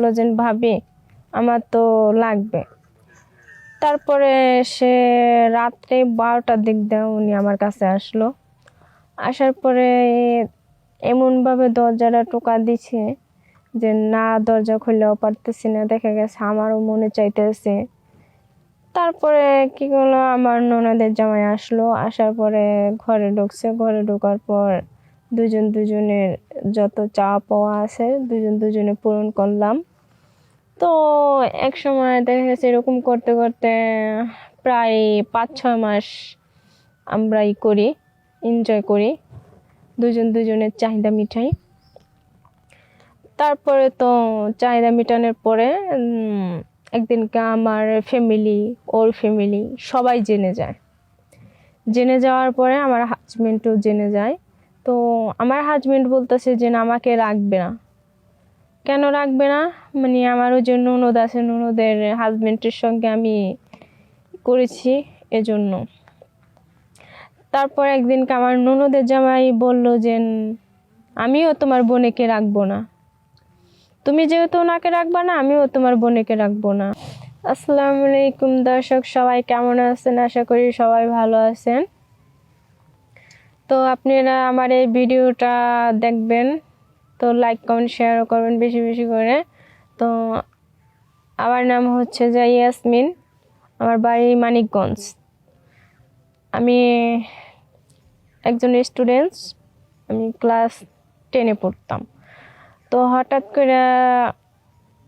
বললো যে ভাবি আমার তো লাগবে। তারপরে সে রাত্রে 12টার দিক দিয়ে উনি আমার কাছে আসলো। আসার পরে এমনভাবে দরজাটা টোকা দিছে যে না, দরজা খুললেও পারতেছি না, দেখা গেছে আমারও মনে চাইতেছে। তারপরে কি করলো, আমার ননদের জামাই আসলো, আসার পরে ঘরে ঢুকছে। ঘরে ঢোকার পর দুজনের যত চাওয়া পাওয়া আছে দুজনে পূরণ করলাম। তো এক সময় দেখা গেছে এরকম করতে করতে প্রায় 5-6 মাস আমরা এনজয় করি, দুজনের চাহিদা মিটাই। তারপরে তো চাহিদা মেটানোর পরে একদিনকে আমার ফ্যামিলি, ওর ফ্যামিলি সবাই জেনে যাওয়ার পরে আমার হাজবেন্ডও জেনে যায়। তো আমার হাজবেন্ড বলতেছে যে আমাকে রাখবে না। কেন রাখবে না, মানে আমারও যে ননদ আছে, ননদের হাজবেন্ডের সঙ্গে আমি করেছি এজন্য। তারপর একদিনকে আমার ননদের জামাই বলল যে আমিও তোমার বোনেকে রাখবো না, তুমি যেহেতু ওনাকে রাখবা না আমিও তোমার বোনেকে রাখবো না। আসসালামু আলাইকুম দর্শক, সবাই কেমন আছেন? আশা করি সবাই ভালো আছেন। তো আপনারা আমার এই ভিডিওটা দেখবেন, তো লাইক কমেন্ট শেয়ারও করবেন বেশি বেশি করে। তো আমার নাম হচ্ছে যে ইয়াসমিন, আমার বাড়ি মানিকগঞ্জ। আমি একজন স্টুডেন্টস, আমি ক্লাস 10-এ পড়তাম। তো হঠাৎ করে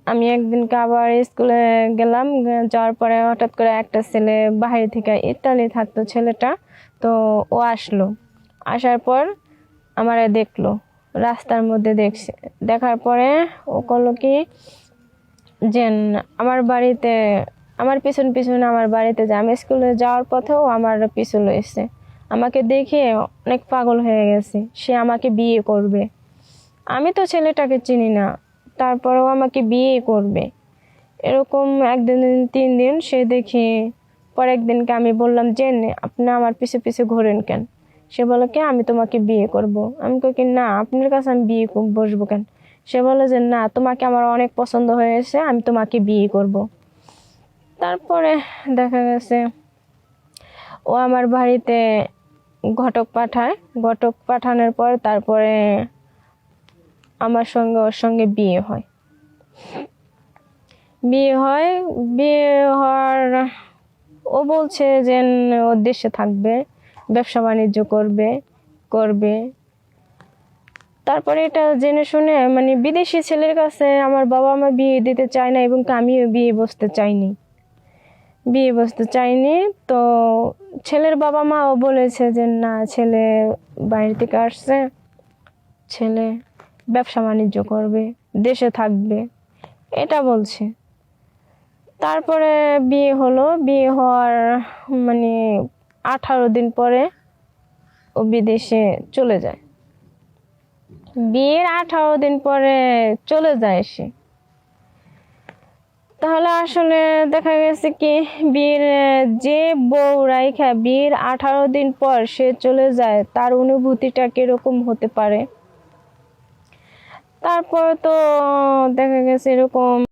আমি একদিনকে আবার স্কুলে গেলাম, যাওয়ার পরে হঠাৎ করে একটা ছেলে বাইরে থেকে, ইতালি থাকতো ছেলেটা, তো ও আসলো। আসার পর আমারে দেখলো, রাস্তার মধ্যে দেখার পরে ও করলো কি যে আমার বাড়িতে, আমার পিছন পিছনে আমার বাড়িতে যায়। আমি স্কুলে যাওয়ার পথেও আমার পিছু লইছে। আমাকে দেখে অনেক পাগল হয়ে গেছে, সে আমাকে বিয়ে করবে। আমি তো ছেলেটাকে চিনি না, তারপরেও আমাকে বিয়ে করবে এরকম। 1-2-3 দিন সে দেখি, পরের দিনকে আমি বললাম যে আপনি আমার পিছু পিছু ঘোরেন কেন? সে বলে কি আমি তোমাকে বিয়ে করব। আমি কই কি না, আপনার কাছে আমি বিয়ে বসবো কেন? সে বলে যে না, তোমাকে আমার অনেক পছন্দ হয়েছে, আমি তোমাকে বিয়ে করব। তারপরে দেখা গেছে ও আমার বাড়িতে ঘটক পাঠায়। ঘটক পাঠানোর পর তারপরে আমার সঙ্গে ওর সঙ্গে বিয়ে হয়। বিয়ে হওয়ার ও বলছে যে ও দেশে থাকবে, ব্যবসা বাণিজ্য করবে। তারপরে এটা জেনে শুনে, মানে বিদেশি ছেলের কাছে আমার বাবা মা বিয়ে দিতে চায় না, এবং আমিও বিয়ে বসতে চাইনি। তো ছেলের বাবা মাও বলেছে যে না, ছেলে বাইরে থেকে আসছে, ছেলে ব্যবসা বাণিজ্য করবে, দেশে থাকবে, এটা বলছে। তারপরে বিয়ে হলো। বিয়ে হওয়ার মানে 18 দিন পরে ও বিদেশে চলে যায়। বিয়ের 18 দিন পরে চলে যায় সে। তাহলে আসলে দেখা গেছে কি, বিয়ের যে বউ রাইখা বিয়ের 18 দিন পর সে চলে যায়, তার অনুভূতিটা কিরকম হতে পারে। তারপর তো দেখা গেছে এরকম